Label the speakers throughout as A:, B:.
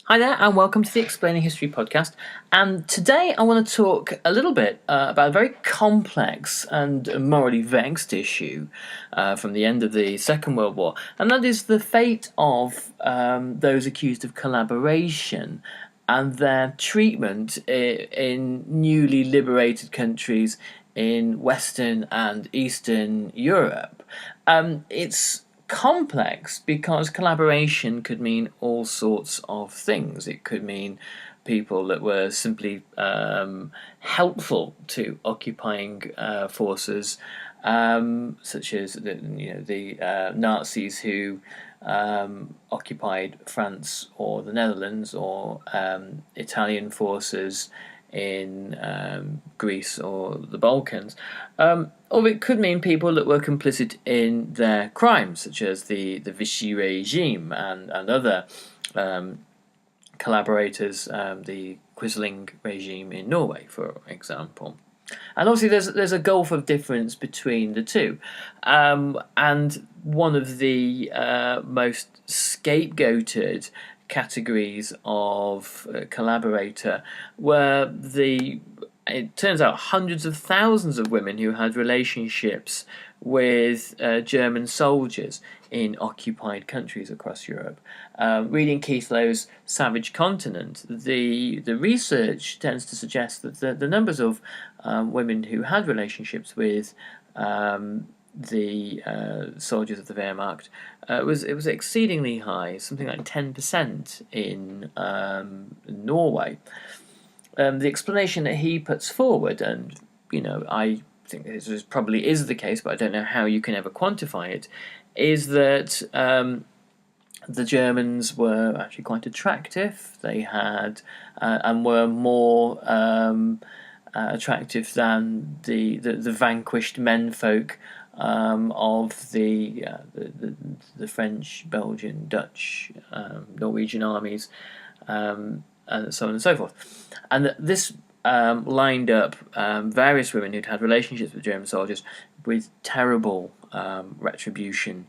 A: Hi there, and welcome to the Explaining History podcast. And today I want to talk a little bit about a very complex and morally vexed issue from the end of the Second World War, and that is the fate of those accused of collaboration and their treatment in newly liberated countries in Western and Eastern Europe. It's complex because collaboration could mean all sorts of things. It could mean people that were simply helpful to occupying forces, such as the Nazis who occupied France or the Netherlands, or Italian forces in Greece or the Balkans. Or it could mean people that were complicit in their crimes, such as the Vichy regime and other collaborators, the Quisling regime in Norway, for example. And obviously, there's a gulf of difference between the two, and one of the most scapegoated categories of collaborator were it turns out, hundreds of thousands of women who had relationships with German soldiers in occupied countries across Europe. Reading Keith Lowe's Savage Continent, the research tends to suggest that the numbers of women who had relationships with the soldiers of the Wehrmacht was exceedingly high, something like 10% in Norway. The explanation that he puts forward, and I think this probably is the case, but I don't know how you can ever quantify it, is that the Germans were actually quite attractive. They had and were more attractive than the vanquished menfolk of the French, Belgian, Dutch, Norwegian armies, and so on and so forth. And this lined up various women who'd had relationships with German soldiers with terrible retribution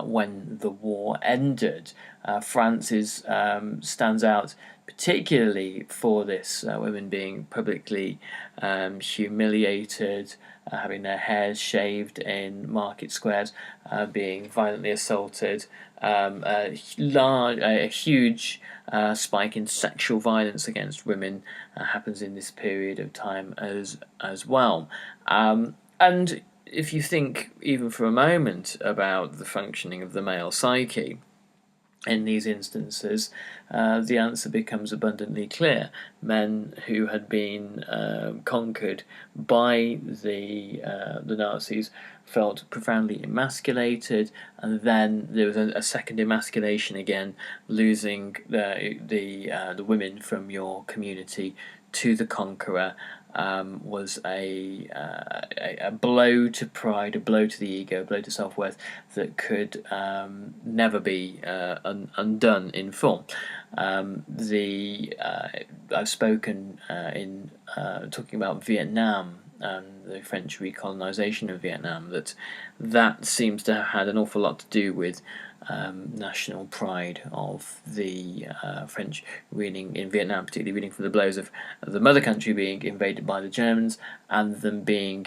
A: when the war ended. France stands out particularly for this, women being publicly humiliated, having their hairs shaved in market squares, being violently assaulted, a huge spike in sexual violence against women happens in this period of time as well. And if you think even for a moment about the functioning of the male psyche in these instances, the answer becomes abundantly clear. Men who had been conquered by the Nazis felt profoundly emasculated, and then there was a second emasculation again, losing the women from your community to the conqueror. Was a blow to pride, a blow to the ego, a blow to self-worth that could never be undone in full. I've spoken in talking about Vietnam and the French recolonization of Vietnam, that seems to have had an awful lot to do with national pride of the French reeling in Vietnam, particularly reeling from the blows of the mother country being invaded by the Germans and them being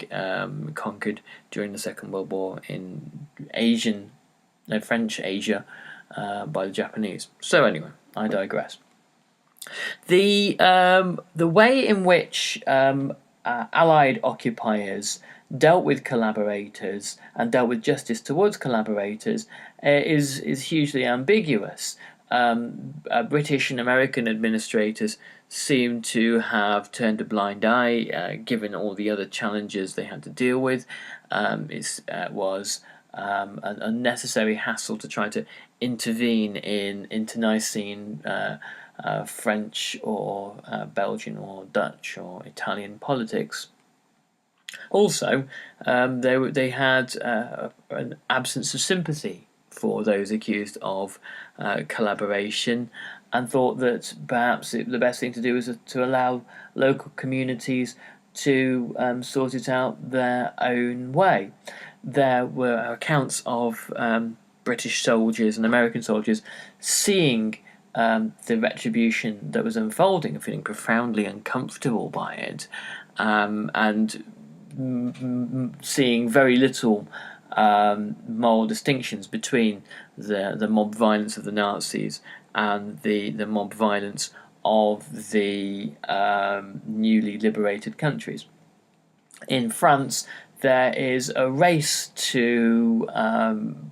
A: conquered during the Second World War in French Asia by the Japanese. So anyway, I digress. The way in which Allied occupiers dealt with collaborators and dealt with justice towards collaborators is hugely ambiguous. British and American administrators seem to have turned a blind eye, given all the other challenges they had to deal with. It was an unnecessary hassle to try to intervene in internecine French or Belgian or Dutch or Italian politics. Also, they had an absence of sympathy for those accused of collaboration, and thought that perhaps the best thing to do is to allow local communities to sort it out their own way. There were accounts of British soldiers and American soldiers seeing the retribution that was unfolding and feeling profoundly uncomfortable by it, and seeing very little moral distinctions between the mob violence of the Nazis and the mob violence of the newly liberated countries. In France, there is a race to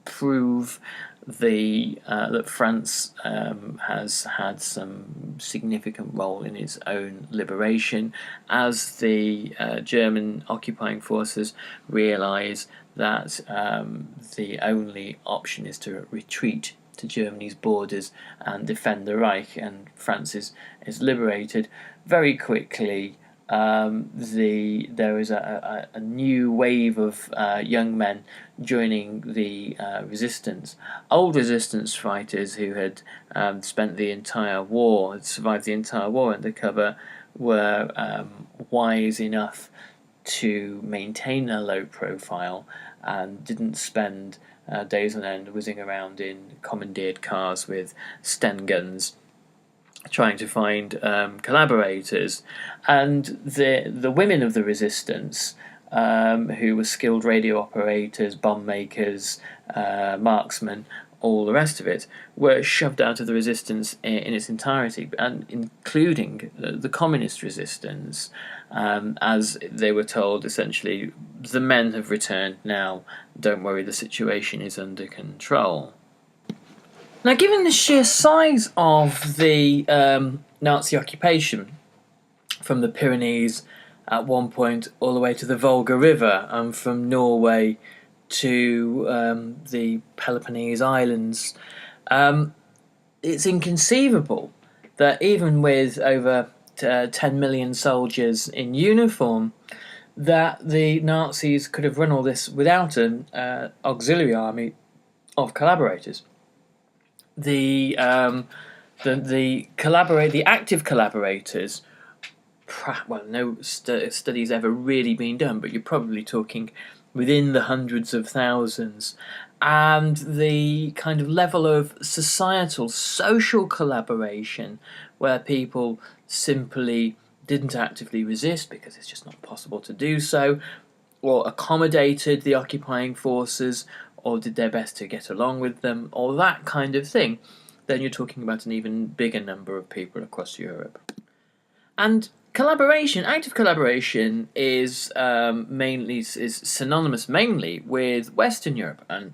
A: prove that France has had some significant role in its own liberation, as the German occupying forces realise that the only option is to retreat to Germany's borders and defend the Reich, and France is liberated. Very quickly, there is a new wave of young men joining the resistance. Old resistance fighters who had survived the entire war undercover, were wise enough to maintain a low profile and didn't spend days on end whizzing around in commandeered cars with Sten guns trying to find collaborators. And the women of the resistance, who were skilled radio operators, bomb makers, marksmen, all the rest of it, were shoved out of the resistance in its entirety, and including the communist resistance, as they were told, essentially, the men have returned now, don't worry, the situation is under control. Now, given the sheer size of the Nazi occupation, from the Pyrenees at one point all the way to the Volga River, and from Norway to the Peloponnese Islands, it's inconceivable that even with over 10 million soldiers in uniform, that the Nazis could have run all this without an auxiliary army of collaborators. The active collaborators, well, no studies ever really been done, but you're probably talking within the hundreds of thousands. And the kind of level of societal, social collaboration, where people simply didn't actively resist because it's just not possible to do so, or accommodated the occupying forces, or did their best to get along with them, or that kind of thing, then you're talking about an even bigger number of people across Europe. And collaboration, active collaboration, is synonymous mainly with Western Europe. And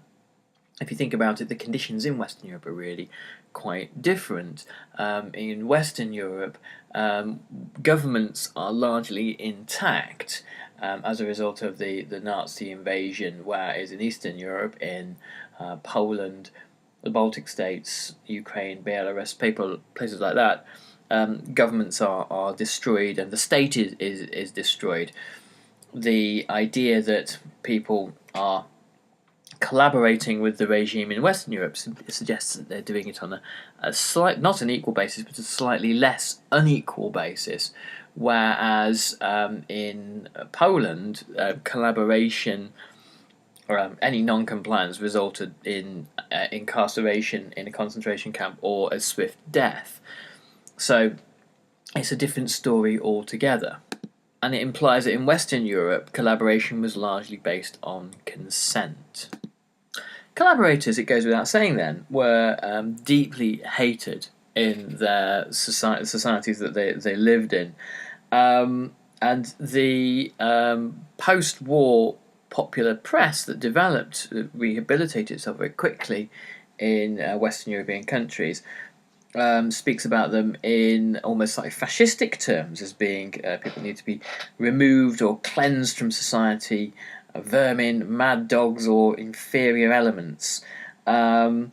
A: if you think about it, the conditions in Western Europe are really quite different. In Western Europe, governments are largely intact as a result of the Nazi invasion, whereas in Eastern Europe, in Poland, the Baltic states, Ukraine, Belarus, places like that, governments are destroyed and the state is destroyed. The idea that people are collaborating with the regime in Western Europe suggests that they're doing it on a slight, not an equal basis, but a slightly less unequal basis. Whereas in Poland, collaboration or any non-compliance resulted in incarceration in a concentration camp or a swift death. So it's a different story altogether. And it implies that in Western Europe, collaboration was largely based on consent. Collaborators, it goes without saying then, were deeply hated in their societies that they lived in. And the post-war popular press that developed, rehabilitated itself very quickly in Western European countries, speaks about them in almost like fascistic terms, as being people need to be removed or cleansed from society, vermin, mad dogs, or inferior elements. And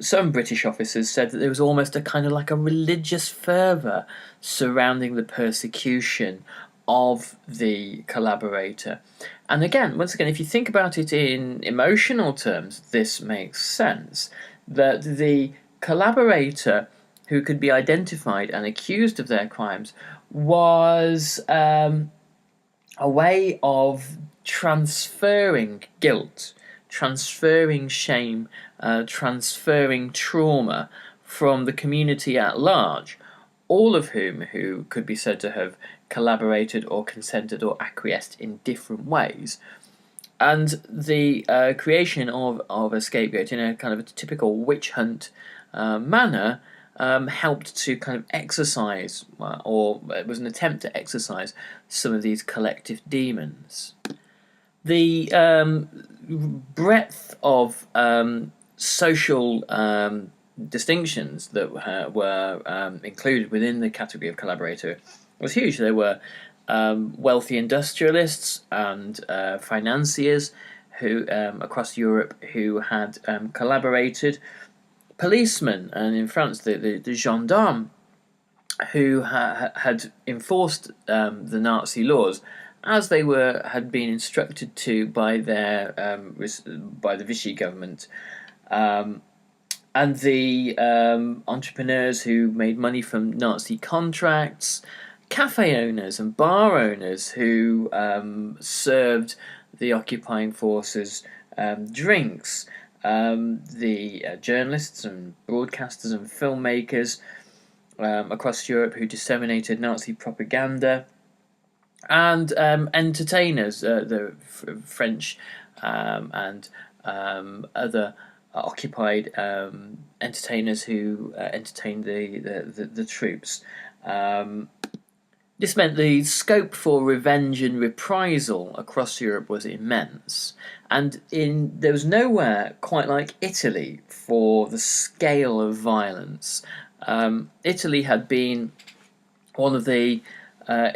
A: some British officers said that there was almost a kind of like a religious fervour surrounding the persecution of the collaborator. And once again, if you think about it in emotional terms, this makes sense, that the collaborator who could be identified and accused of their crimes was a way of transferring guilt, transferring shame, transferring trauma from the community at large, all of who could be said to have collaborated or consented or acquiesced in different ways. And the creation of a scapegoat in a kind of a typical witch hunt manner helped to kind of exercise, or it was an attempt to exercise, some of these collective demons. The breadth of social distinctions that were included within the category of collaborator was huge. There were wealthy industrialists and financiers who across Europe who had collaborated, policemen, and in France the gendarmes who had enforced the Nazi laws as they had been instructed to by by the Vichy government. And the entrepreneurs who made money from Nazi contracts, cafe owners and bar owners who served the occupying forces drinks, the journalists and broadcasters and filmmakers across Europe who disseminated Nazi propaganda, and entertainers, the French and other occupied entertainers who entertained the troops. This meant the scope for revenge and reprisal across Europe was immense, and there was nowhere quite like Italy for the scale of violence. Italy had been one of the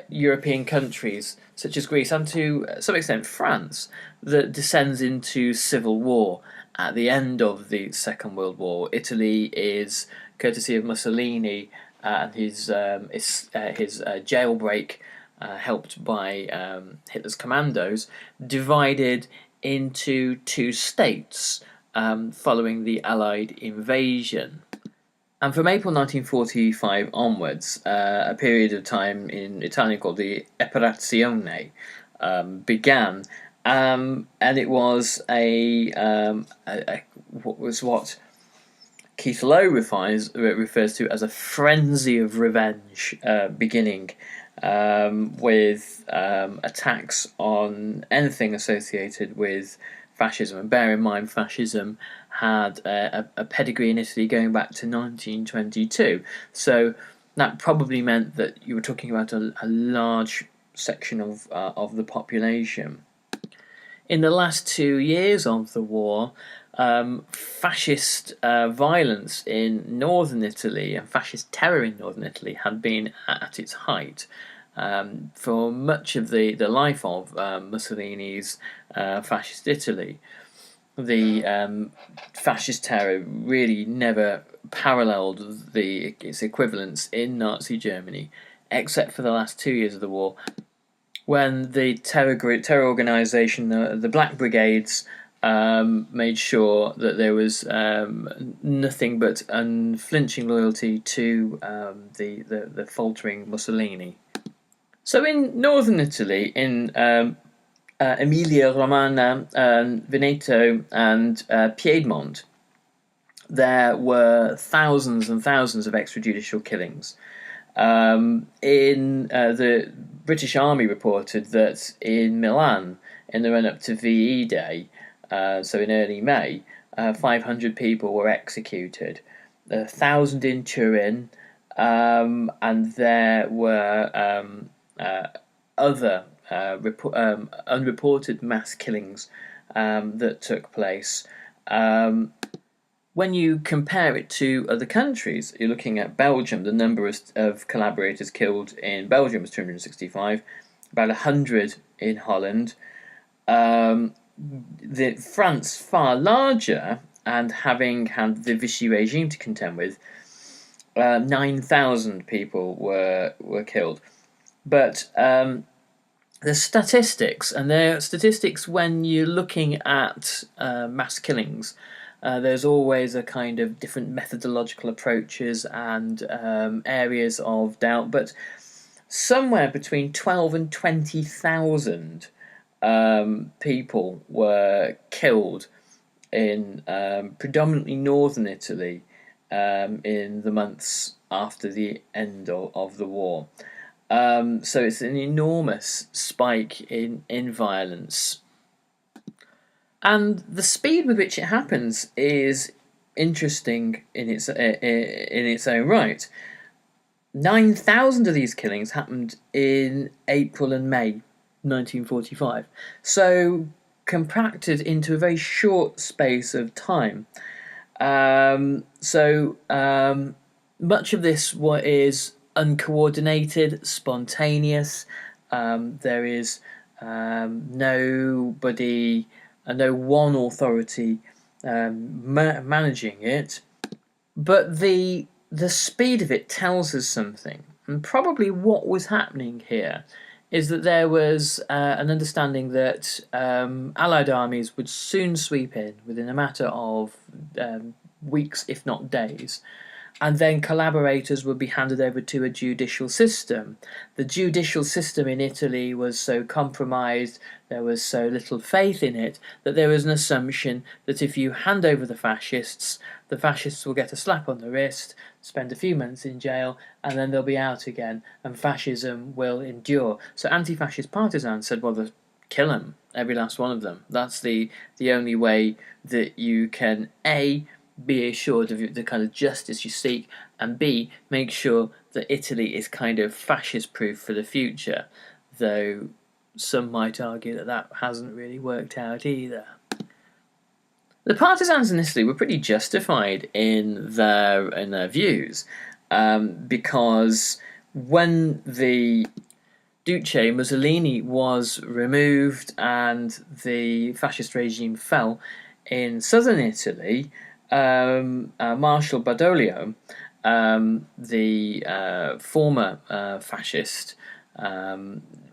A: European countries, such as Greece and to some extent France, that descends into civil war at the end of the Second World War. Italy is, courtesy of Mussolini and his jailbreak, helped by Hitler's commandos, divided into two states following the Allied invasion. And from April 1945 onwards, a period of time in Italian called the Operazione began, and it was what Keith Lowe refers to as a frenzy of revenge beginning, with attacks on anything associated with fascism. And bear in mind, fascism had a pedigree in Italy going back to 1922. So that probably meant that you were talking about a large section of the population. In the last 2 years of the war, fascist violence in northern Italy and fascist terror in northern Italy had been at its height. For much of the life of Mussolini's fascist Italy, the fascist terror really never paralleled its equivalents in Nazi Germany, except for the last 2 years of the war, when the terror organisation, the Black Brigades, made sure that there was nothing but unflinching loyalty to the faltering Mussolini. So in northern Italy, in Emilia-Romagna, Veneto, and Piedmont, there were thousands and thousands of extrajudicial killings. The British Army reported that in Milan, in the run-up to VE Day, so in early May, 500 people were executed, 1,000 in Turin, and there were other unreported mass killings that took place. When you compare it to other countries, you're looking at Belgium. The number of collaborators killed in Belgium was 265, about 100 in Holland. France, far larger, and having had the Vichy regime to contend with, 9,000 people were killed. But the statistics, and they're statistics when you're looking at mass killings, there's always a kind of different methodological approaches and areas of doubt, but somewhere between 12 and 20,000 people were killed in predominantly northern Italy in the months after the end of the war. So it's an enormous spike in violence. And the speed with which it happens is interesting in its own right. 9,000 of these killings happened in April and May 1945. So compacted into a very short space of time. Much of this is uncoordinated, spontaneous. There is nobody, no one authority managing it, but the speed of it tells us something. And probably what was happening here is that there was an understanding that Allied armies would soon sweep in within a matter of weeks, if not days, and then collaborators would be handed over to a judicial system. The judicial system in Italy was so compromised, there was so little faith in it, that there was an assumption that if you hand over the fascists will get a slap on the wrist, spend a few months in jail, and then they'll be out again, and fascism will endure. So anti-fascist partisans said, well, kill them, every last one of them. That's the only way that you can, A, be assured of the kind of justice you seek, and B, make sure that Italy is kind of fascist-proof for the future, though some might argue that hasn't really worked out either. The partisans in Italy were pretty justified in their views, because when the Duce Mussolini was removed and the fascist regime fell in southern Italy, Marshal Badoglio, the former fascist,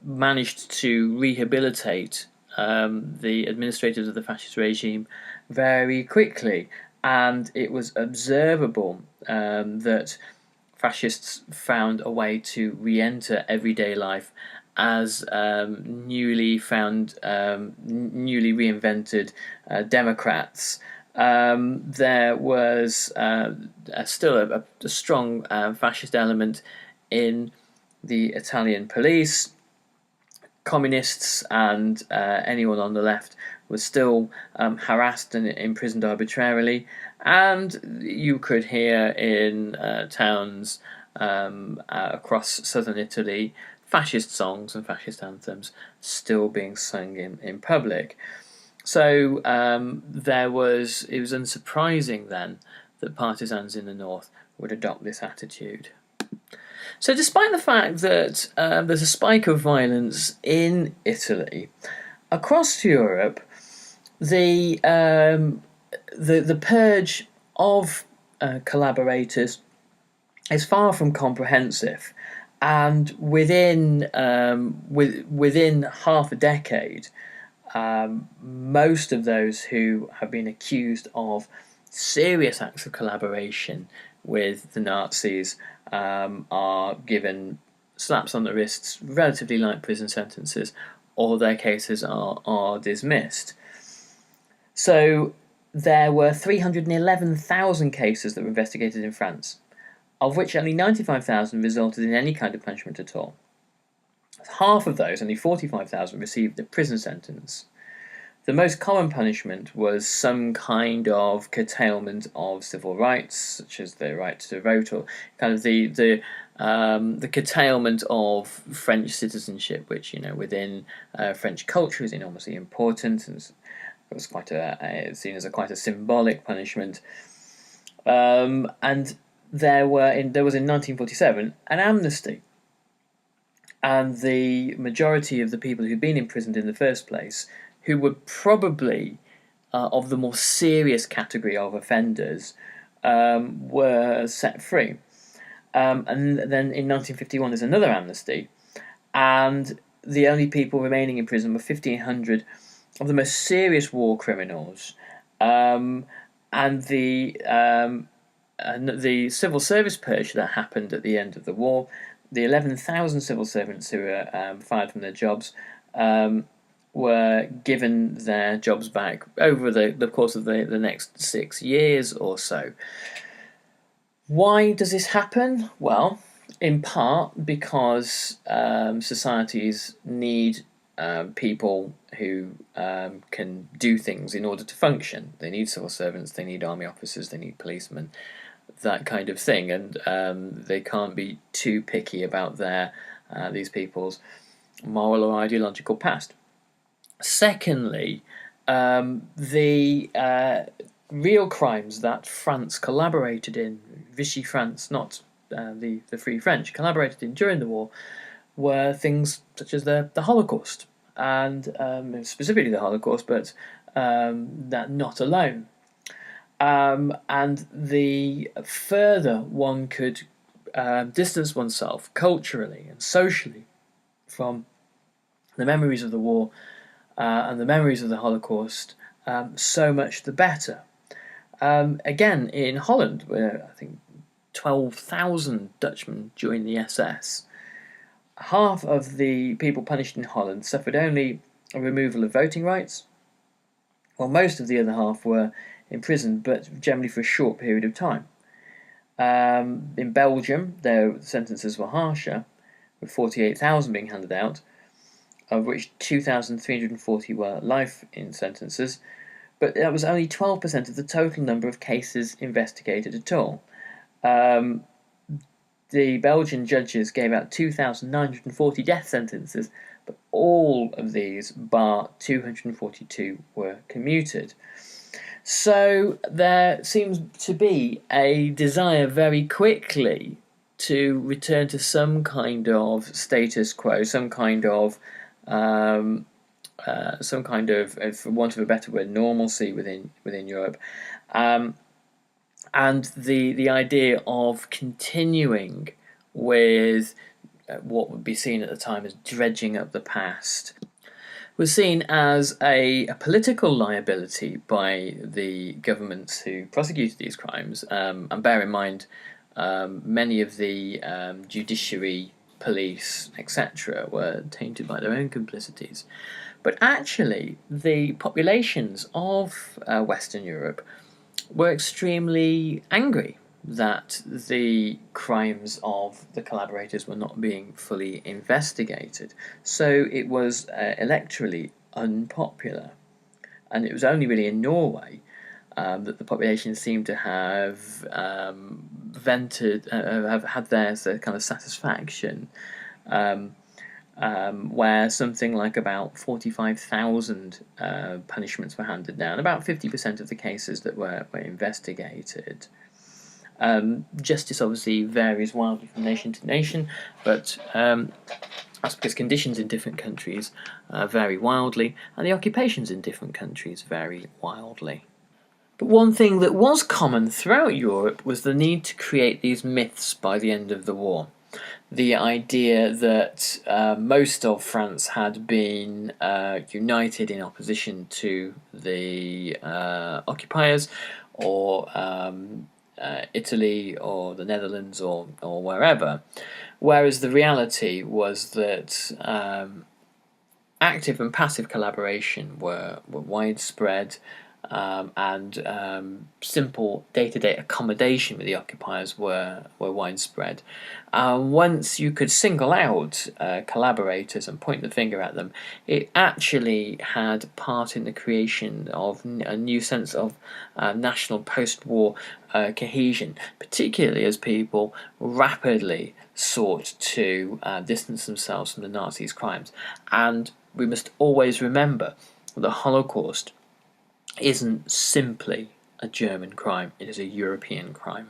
A: managed to rehabilitate the administrators of the fascist regime very quickly, and it was observable that fascists found a way to re-enter everyday life as newly reinvented Democrats. There was still a strong fascist element in the Italian police. Communists and anyone on the left was still harassed and imprisoned arbitrarily, and you could hear in towns across southern Italy fascist songs and fascist anthems still being sung in public. So it was unsurprising then that partisans in the north would adopt this attitude. So despite the fact that there's a spike of violence in Italy, across Europe, the purge of collaborators is far from comprehensive, and within half a decade, most of those who have been accused of serious acts of collaboration with the Nazis are given slaps on the wrists, relatively light prison sentences, or their cases are dismissed. So there were 311,000 cases that were investigated in France, of which only 95,000 resulted in any kind of punishment at all. Half of those, only 45,000, received a prison sentence. The most common punishment was some kind of curtailment of civil rights, such as the right to vote, or kind of the curtailment of French citizenship, which within French culture is enormously important, and it was seen as quite a symbolic punishment. And there was in 1947 an amnesty, and the majority of the people who'd been imprisoned in the first place, who were probably of the more serious category of offenders, were set free. And then in 1951 there's another amnesty, and the only people remaining in prison were 1,500 of the most serious war criminals. And the civil service purge that happened at the end of the war, the 11,000 civil servants who were fired from their jobs were given their jobs back over the course of the next 6 years or so. Why does this happen? Well, in part because societies need people who can do things in order to function. They need civil servants, they need army officers, they need policemen, that kind of thing, and they can't be too picky about these people's moral or ideological past. Secondly, the real crimes that France collaborated in, Vichy France, not the Free French, collaborated in during the war, were things such as the Holocaust, and specifically the Holocaust, but that not alone. And the further one could distance oneself culturally and socially from the memories of the war and the memories of the Holocaust, so much the better. Again, in Holland, where I think 12,000 Dutchmen joined the SS, half of the people punished in Holland suffered only a removal of voting rights, while most of the other half were imprisoned, but generally for a short period of time. In Belgium, their sentences were harsher, with 48,000 being handed out, of which 2,340 were life in sentences, but that was only 12% of the total number of cases investigated at all. The Belgian judges gave out 2,940 death sentences, but all of these, bar 242, were commuted. So there seems to be a desire very quickly to return to some kind of status quo, some kind of, for want of a better word, normalcy within Europe, and the idea of continuing with what would be seen at the time as dredging up the past was seen as a political liability by the governments who prosecuted these crimes. And bear in mind, many of the judiciary, police, etc., were tainted by their own complicities. But actually, the populations of Western Europe were extremely angry that the crimes of the collaborators were not being fully investigated. So it was electorally unpopular. And it was only really in Norway that the population seemed to have have had their kind of satisfaction, where something like about 45,000 punishments were handed down, about 50% of the cases that were investigated. Justice obviously varies wildly from nation to nation, but that's because conditions in different countries vary wildly, and the occupations in different countries vary wildly. But one thing that was common throughout Europe was the need to create these myths by the end of the war. The idea that most of France had been united in opposition to the occupiers, or Italy or the Netherlands or wherever, whereas the reality was that active and passive collaboration were widespread, and simple day-to-day accommodation with the occupiers were widespread. Once you could single out collaborators and point the finger at them, it actually had part in the creation of a new sense of national post-war cohesion, particularly as people rapidly sought to distance themselves from the Nazis' crimes. And we must always remember that the Holocaust isn't simply a German crime, it is a European crime.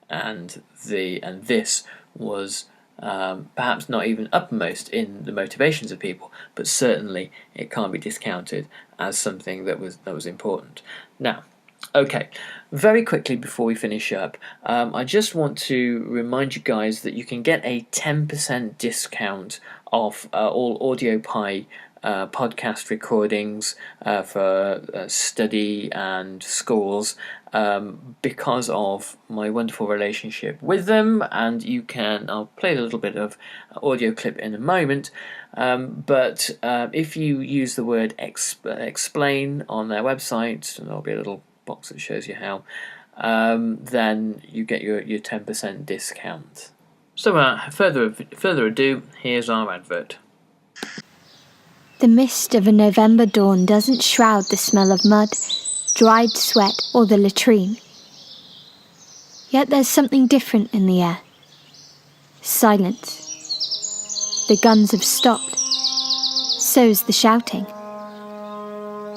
A: And this was perhaps not even uppermost in the motivations of people, but certainly it can't be discounted as something that was important. Now, okay, very quickly before we finish up, I just want to remind you guys that you can get a 10% discount off all AudioPie podcast recordings for study and schools because of my wonderful relationship with them. And I'll play a little bit of audio clip in a moment, but if you use the word explain on their website, there'll be a little box that shows you how, then you get your 10% discount. So without further ado, here's our advert.
B: The mist of a November dawn doesn't shroud the smell of mud, dried sweat, or the latrine. Yet there's something different in the air. Silence. The guns have stopped. So's the shouting.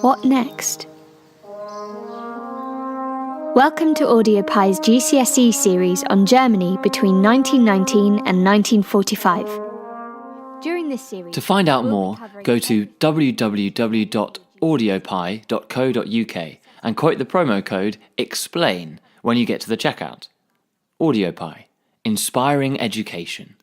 B: What next? Welcome to AudioPie's GCSE series on Germany between 1919 and 1945. During this series,
C: to find out more, go to www.audiopie.co.uk and quote the promo code EXPLAIN when you get to the checkout. AudioPie, inspiring education.